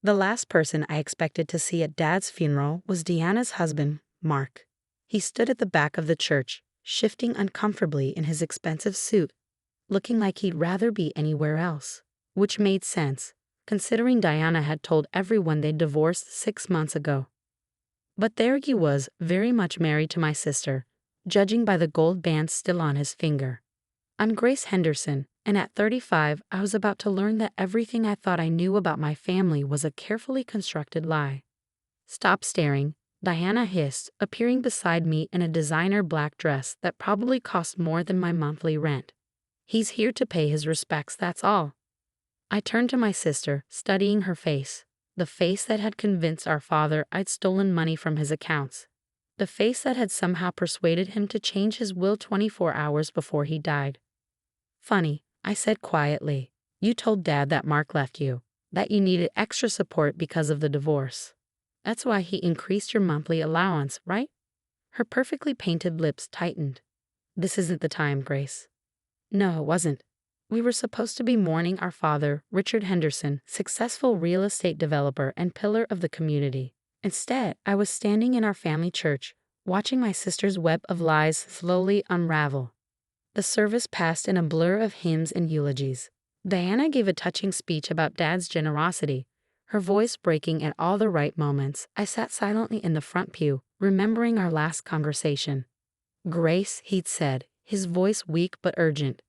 The last person I expected to see at Dad's funeral was Diana's husband, Mark. He stood at the back of the church, shifting uncomfortably in his expensive suit, looking like he'd rather be anywhere else. Which made sense, considering Diana had told everyone they'd divorced 6 months ago. But there he was, very much married to my sister, judging by the gold band still on his finger. I'm Grace Henderson, and at 35, I was about to learn that everything I thought I knew about my family was a carefully constructed lie. "Stop staring," Diana hissed, appearing beside me in a designer black dress that probably cost more than my monthly rent. "He's here to pay his respects, that's all." I turned to my sister, studying her face. The face that had convinced our father I'd stolen money from his accounts. The face that had somehow persuaded him to change his will 24 hours before he died. "Funny," I said quietly. "You told Dad that Mark left you, that you needed extra support because of the divorce. That's why he increased your monthly allowance, right?" Her perfectly painted lips tightened. "This isn't the time, Grace." No, it wasn't. We were supposed to be mourning our father, Richard Henderson, successful real estate developer and pillar of the community. Instead, I was standing in our family church, watching my sister's web of lies slowly unravel. The service passed in a blur of hymns and eulogies. Diana gave a touching speech about Dad's generosity, her voice breaking at all the right moments. I sat silently in the front pew, remembering our last conversation. "Grace," he'd said, his voice weak but urgent.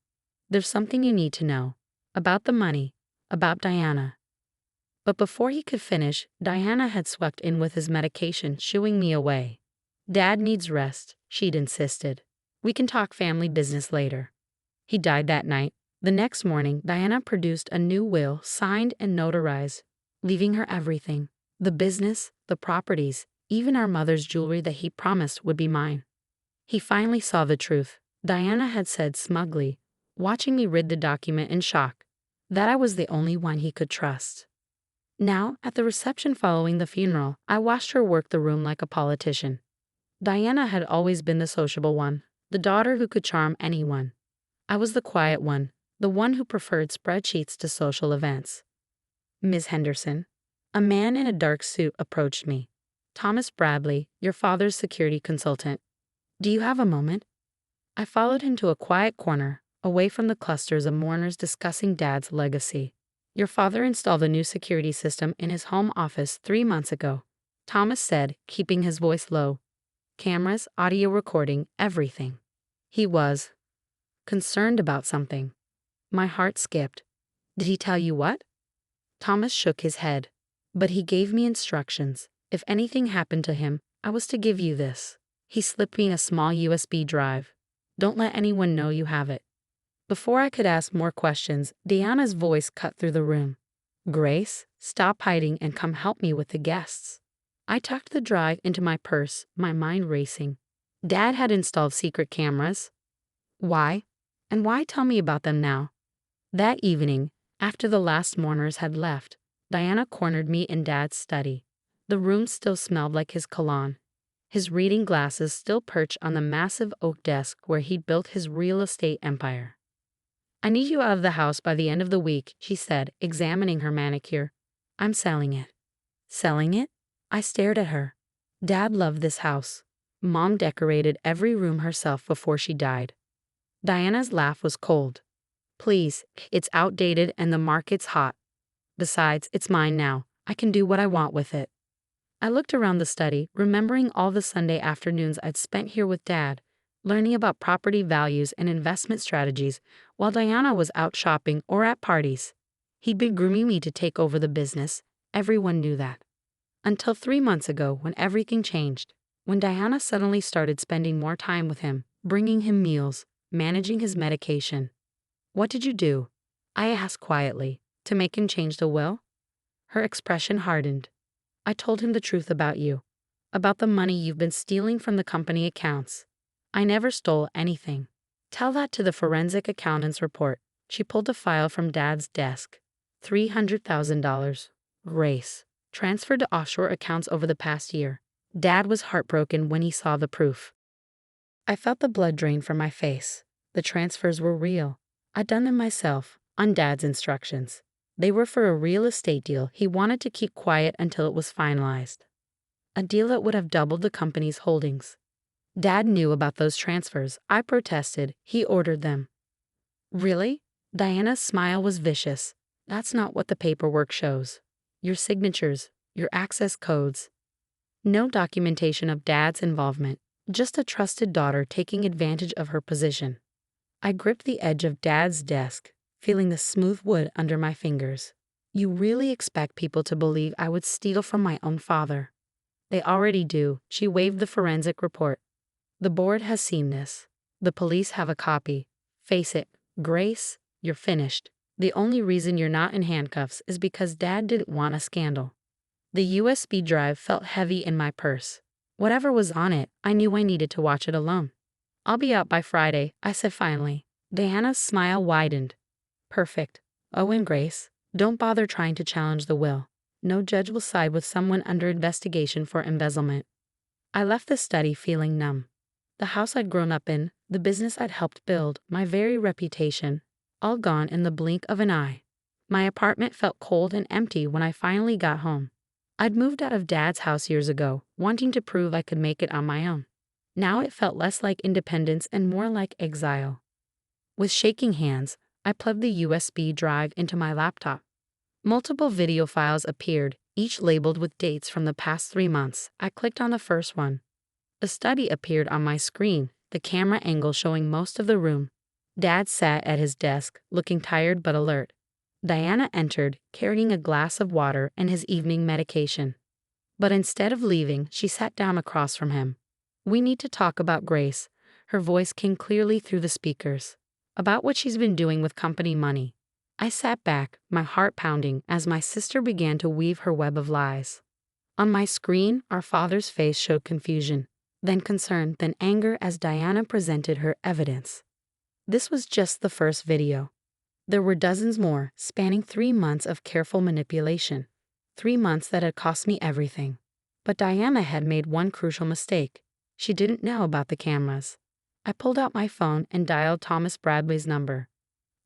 "There's something you need to know. About the money. About Diana." But before he could finish, Diana had swept in with his medication, shooing me away. "Dad needs rest," she'd insisted. "We can talk family business later." He died that night. The next morning, Diana produced a new will, signed and notarized, leaving her everything. The business, the properties, even our mother's jewelry that he promised would be mine. He finally saw the truth, Diana had said smugly, watching me read the document in shock, that I was the only one he could trust. Now, at the reception following the funeral, I watched her work the room like a politician. Diana had always been the sociable one, the daughter who could charm anyone. I was the quiet one, the one who preferred spreadsheets to social events. "Ms. Henderson." A man in a dark suit approached me. "Thomas Bradley, your father's security consultant. Do you have a moment?" I followed him to a quiet corner, away from the clusters of mourners discussing Dad's legacy. "Your father installed a new security system in his home office 3 months ago," Thomas said, keeping his voice low. "Cameras, audio recording, everything." He was concerned about something. My heart skipped. "Did he tell you what?" Thomas shook his head. "But he gave me instructions. If anything happened to him, I was to give you this." He slipped me a small USB drive. "Don't let anyone know you have it." Before I could ask more questions, Diana's voice cut through the room. "Grace, stop hiding and come help me with the guests." I tucked the drive into my purse, my mind racing. Dad had installed secret cameras. Why? And why tell me about them now? That evening, after the last mourners had left, Diana cornered me in Dad's study. The room still smelled like his cologne. His reading glasses still perched on the massive oak desk where he'd built his real estate empire. "I need you out of the house by the end of the week," she said, examining her manicure. "I'm selling it." "Selling it?" I stared at her. Dad loved this house. Mom decorated every room herself before she died. Diana's laugh was cold. "Please, it's outdated and the market's hot. Besides, it's mine now. I can do what I want with it." I looked around the study, remembering all the Sunday afternoons I'd spent here with Dad, learning about property values and investment strategies while Diana was out shopping or at parties. He'd been grooming me to take over the business. Everyone knew that. Until 3 months ago, when everything changed, when Diana suddenly started spending more time with him, bringing him meals, managing his medication. "What did you do?" I asked quietly. "To make him change the will?" Her expression hardened. "I told him the truth about you, about the money you've been stealing from the company accounts. I never stole anything. Tell that to the forensic accountant's report." She pulled a file from Dad's desk. $300,000. Grace. Transferred to offshore accounts over the past year. Dad was heartbroken when he saw the proof. I felt the blood drain from my face. The transfers were real. I'd done them myself, on Dad's instructions. They were for a real estate deal he wanted to keep quiet until it was finalized. A deal that would have doubled the company's holdings. Dad knew about those transfers. I protested. He ordered them. Really? Diana's smile was vicious. That's not what the paperwork shows. Your signatures, your access codes. No documentation of Dad's involvement, just a trusted daughter taking advantage of her position. I gripped the edge of Dad's desk, feeling the smooth wood under my fingers. You really expect people to believe I would steal from my own father? They already do. She waved the forensic report. The board has seen this. The police have a copy. Face it, Grace, you're finished. The only reason you're not in handcuffs is because Dad didn't want a scandal. The USB drive felt heavy in my purse. Whatever was on it, I knew I needed to watch it alone. I'll be out by Friday, I said finally. Diana's smile widened. Perfect. Oh, and Grace, don't bother trying to challenge the will. No judge will side with someone under investigation for embezzlement. I left the study feeling numb. The house I'd grown up in, the business I'd helped build, my very reputation, all gone in the blink of an eye. My apartment felt cold and empty when I finally got home. I'd moved out of Dad's house years ago, wanting to prove I could make it on my own. Now it felt less like independence and more like exile. With shaking hands, I plugged the USB drive into my laptop. Multiple video files appeared, each labeled with dates from the past 3 months. I clicked on the first one. A study appeared on my screen, the camera angle showing most of the room. Dad sat at his desk, looking tired but alert. Diana entered, carrying a glass of water and his evening medication. But instead of leaving, she sat down across from him. We need to talk about Grace. Her voice came clearly through the speakers. About what she's been doing with company money. I sat back, my heart pounding, as my sister began to weave her web of lies. On my screen, our father's face showed confusion, then concern, then anger as Diana presented her evidence. This was just the first video. There were dozens more, spanning 3 months of careful manipulation. 3 months that had cost me everything. But Diana had made one crucial mistake. She didn't know about the cameras. I pulled out my phone and dialed Thomas Bradley's number.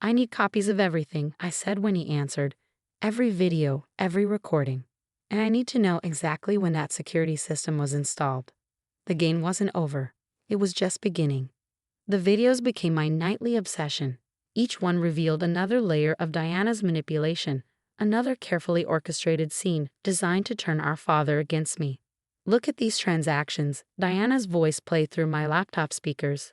I need copies of everything, I said when he answered. Every video, every recording. And I need to know exactly when that security system was installed. The game wasn't over. It was just beginning. The videos became my nightly obsession. Each one revealed another layer of Diana's manipulation, another carefully orchestrated scene designed to turn our father against me. Look at these transactions, Diana's voice played through my laptop speakers.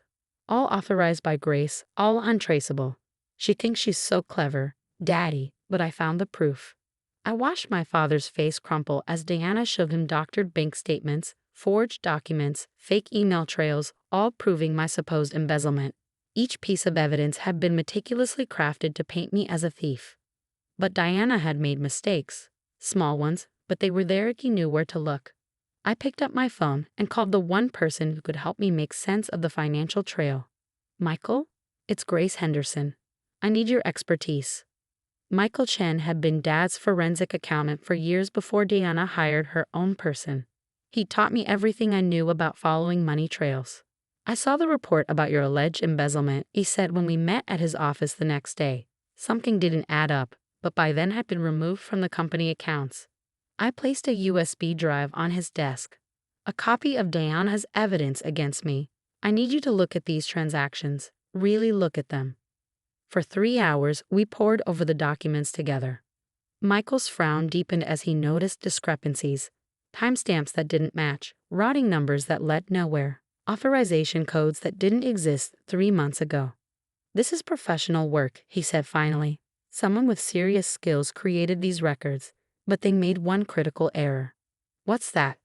All authorized by Grace, all untraceable. She thinks she's so clever, Daddy, but I found the proof. I watched my father's face crumple as Diana showed him doctored bank statements, forged documents, fake email trails, all proving my supposed embezzlement. Each piece of evidence had been meticulously crafted to paint me as a thief. But Diana had made mistakes. Small ones, but they were there if he knew where to look. I picked up my phone and called the one person who could help me make sense of the financial trail. Michael? It's Grace Henderson. I need your expertise. Michael Chen had been Dad's forensic accountant for years before Diana hired her own person. He taught me everything I knew about following money trails. I saw the report about your alleged embezzlement, he said when we met at his office the next day. Something didn't add up, but by then had been removed from the company accounts. I placed a USB drive on his desk. A copy of Diana's evidence against me. I need you to look at these transactions. Really look at them. For 3 hours, we pored over the documents together. Michael's frown deepened as he noticed discrepancies. Timestamps that didn't match, routing numbers that led nowhere, authorization codes that didn't exist 3 months ago. This is professional work, he said finally. Someone with serious skills created these records, but they made one critical error. What's that?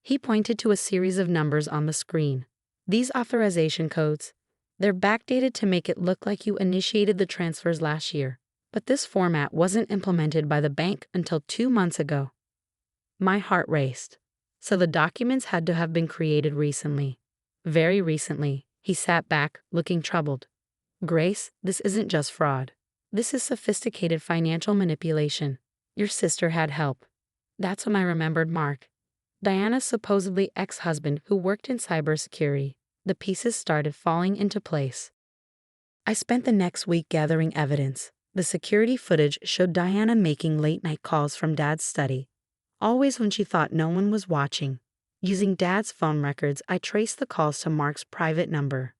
He pointed to a series of numbers on the screen. These authorization codes, they're backdated to make it look like you initiated the transfers last year, but this format wasn't implemented by the bank until 2 months ago. My heart raced. So the documents had to have been created recently. Very recently. He sat back, looking troubled. Grace, this isn't just fraud. This is sophisticated financial manipulation. Your sister had help. That's when I remembered Mark, Diana's supposedly ex-husband who worked in cybersecurity. The pieces started falling into place. I spent the next week gathering evidence. The security footage showed Diana making late-night calls from Dad's study, always when she thought no one was watching. Using Dad's phone records, I traced the calls to Mark's private number.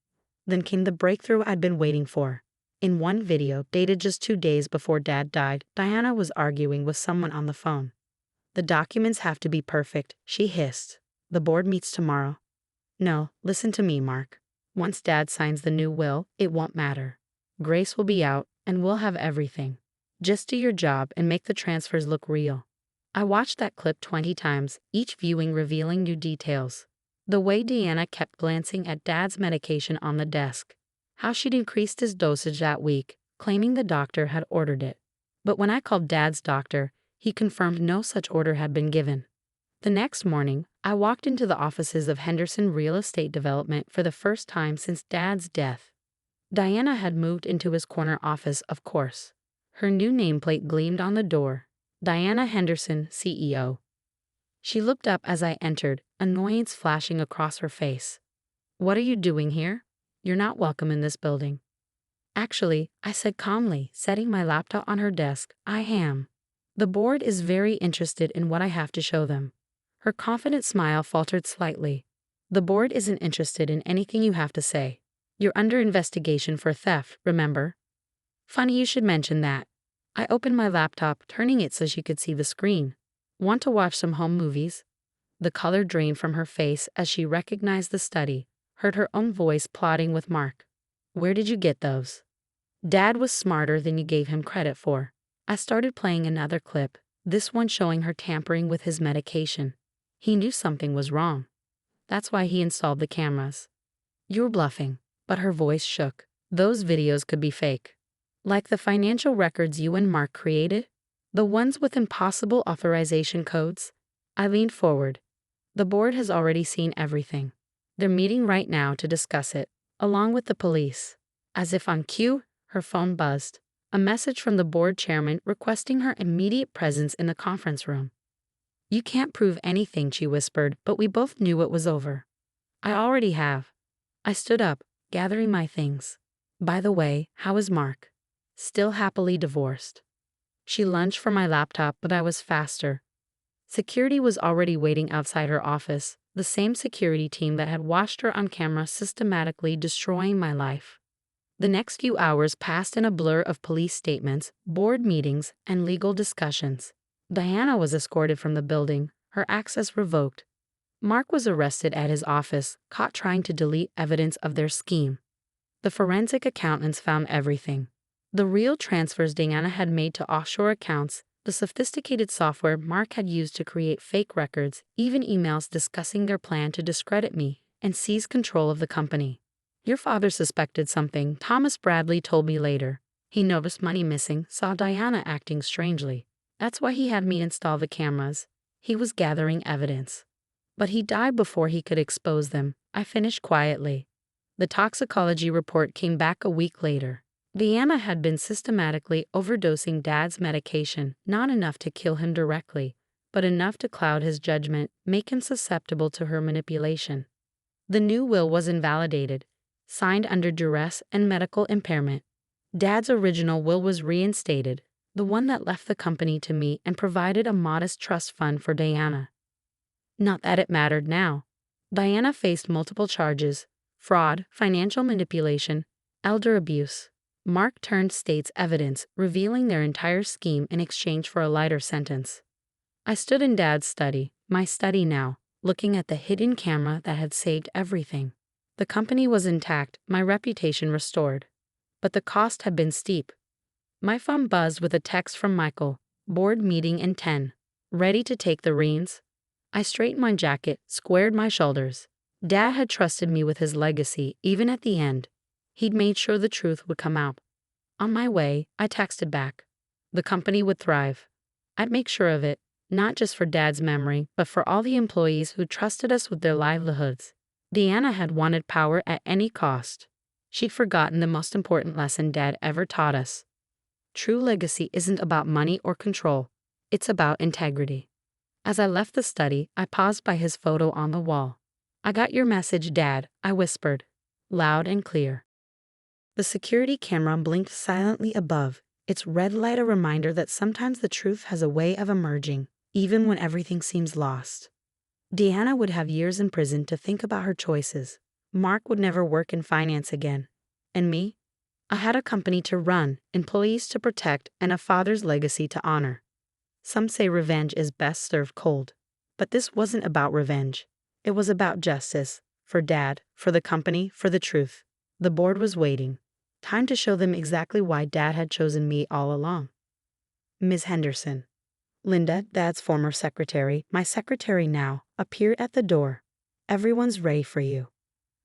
Then came the breakthrough I'd been waiting for. In one video, dated just 2 days before Dad died, Diana was arguing with someone on the phone. "The documents have to be perfect," she hissed. "The board meets tomorrow." "No, listen to me, Mark. Once Dad signs the new will, it won't matter. Grace will be out, and we'll have everything. Just do your job and make the transfers look real." I watched that clip 20 times, each viewing revealing new details. The way Diana kept glancing at Dad's medication on the desk. How she'd increased his dosage that week, claiming the doctor had ordered it. But when I called Dad's doctor, he confirmed no such order had been given. The next morning, I walked into the offices of Henderson Real Estate Development for the first time since Dad's death. Diana had moved into his corner office, of course. Her new nameplate gleamed on the door. Diana Henderson, CEO. She looked up as I entered, annoyance flashing across her face. "What are you doing here? You're not welcome in this building." "Actually," I said calmly, setting my laptop on her desk, "I am. The board is very interested in what I have to show them." Her confident smile faltered slightly. "The board isn't interested in anything you have to say. You're under investigation for theft, remember?" "Funny you should mention that." I opened my laptop, turning it so she could see the screen. "Want to watch some home movies?" The color drained from her face as she recognized the study, heard her own voice plotting with Mark. "Where did you get those?" "Dad was smarter than you gave him credit for." I started playing another clip, this one showing her tampering with his medication. He knew something was wrong. That's why he installed the cameras. "You're bluffing." But her voice shook. "Those videos could be fake. Like the financial records you and Mark created? The ones with impossible authorization codes?" I leaned forward. "The board has already seen everything. They're meeting right now to discuss it, along with the police." As if on cue, her phone buzzed. A message from the board chairman requesting her immediate presence in the conference room. "You can't prove anything," she whispered, but we both knew it was over. "I already have." I stood up, gathering my things. "By the way, how is Mark?" "Still happily divorced." She lunged for my laptop, but I was faster. Security was already waiting outside her office, the same security team that had watched her on camera systematically destroying my life. The next few hours passed in a blur of police statements, board meetings, and legal discussions. Diana was escorted from the building, her access revoked. Mark was arrested at his office, caught trying to delete evidence of their scheme. The forensic accountants found everything. The real transfers Diana had made to offshore accounts, the sophisticated software Mark had used to create fake records, even emails discussing their plan to discredit me and seize control of the company. "Your father suspected something," Thomas Bradley told me later. "He noticed money missing, saw Diana acting strangely. That's why he had me install the cameras. He was gathering evidence. But he died before he could expose them," I finished quietly. The toxicology report came back a week later. Diana had been systematically overdosing Dad's medication, not enough to kill him directly, but enough to cloud his judgment, make him susceptible to her manipulation. The new will was invalidated, signed under duress and medical impairment. Dad's original will was reinstated, the one that left the company to me and provided a modest trust fund for Diana. Not that it mattered now. Diana faced multiple charges: fraud, financial manipulation, elder abuse. Mark turned state's evidence, revealing their entire scheme in exchange for a lighter sentence. I stood in Dad's study, my study now, looking at the hidden camera that had saved everything. The company was intact, my reputation restored. But the cost had been steep. My phone buzzed with a text from Michael. "Board meeting in 10. Ready to take the reins?" I straightened my jacket, squared my shoulders. Dad had trusted me with his legacy, even at the end. He'd made sure the truth would come out. On my way, I texted back. The company would thrive. I'd make sure of it, not just for Dad's memory, but for all the employees who trusted us with their livelihoods. Diana had wanted power at any cost. She'd forgotten the most important lesson Dad ever taught us. True legacy isn't about money or control. It's about integrity. As I left the study, I paused by his photo on the wall. "I got your message, Dad," I whispered, loud and clear. The security camera blinked silently above, It's red light a reminder that sometimes the truth has a way of emerging, even when everything seems lost. Diana would have years in prison to think about her choices. Mark would never work in finance again. And me? I had a company to run, employees to protect, and a father's legacy to honor. Some say revenge is best served cold. But this wasn't about revenge. It was about justice. For Dad, for the company, for the truth. The board was waiting. Time to show them exactly why Dad had chosen me all along. Ms. Henderson. Linda, Dad's former secretary, my secretary now, appeared at the door. Everyone's ready for you.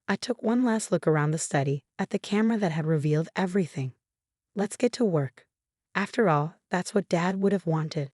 I took one last look around the study, at the camera that had revealed everything. Let's get to work. After all, that's what Dad would have wanted.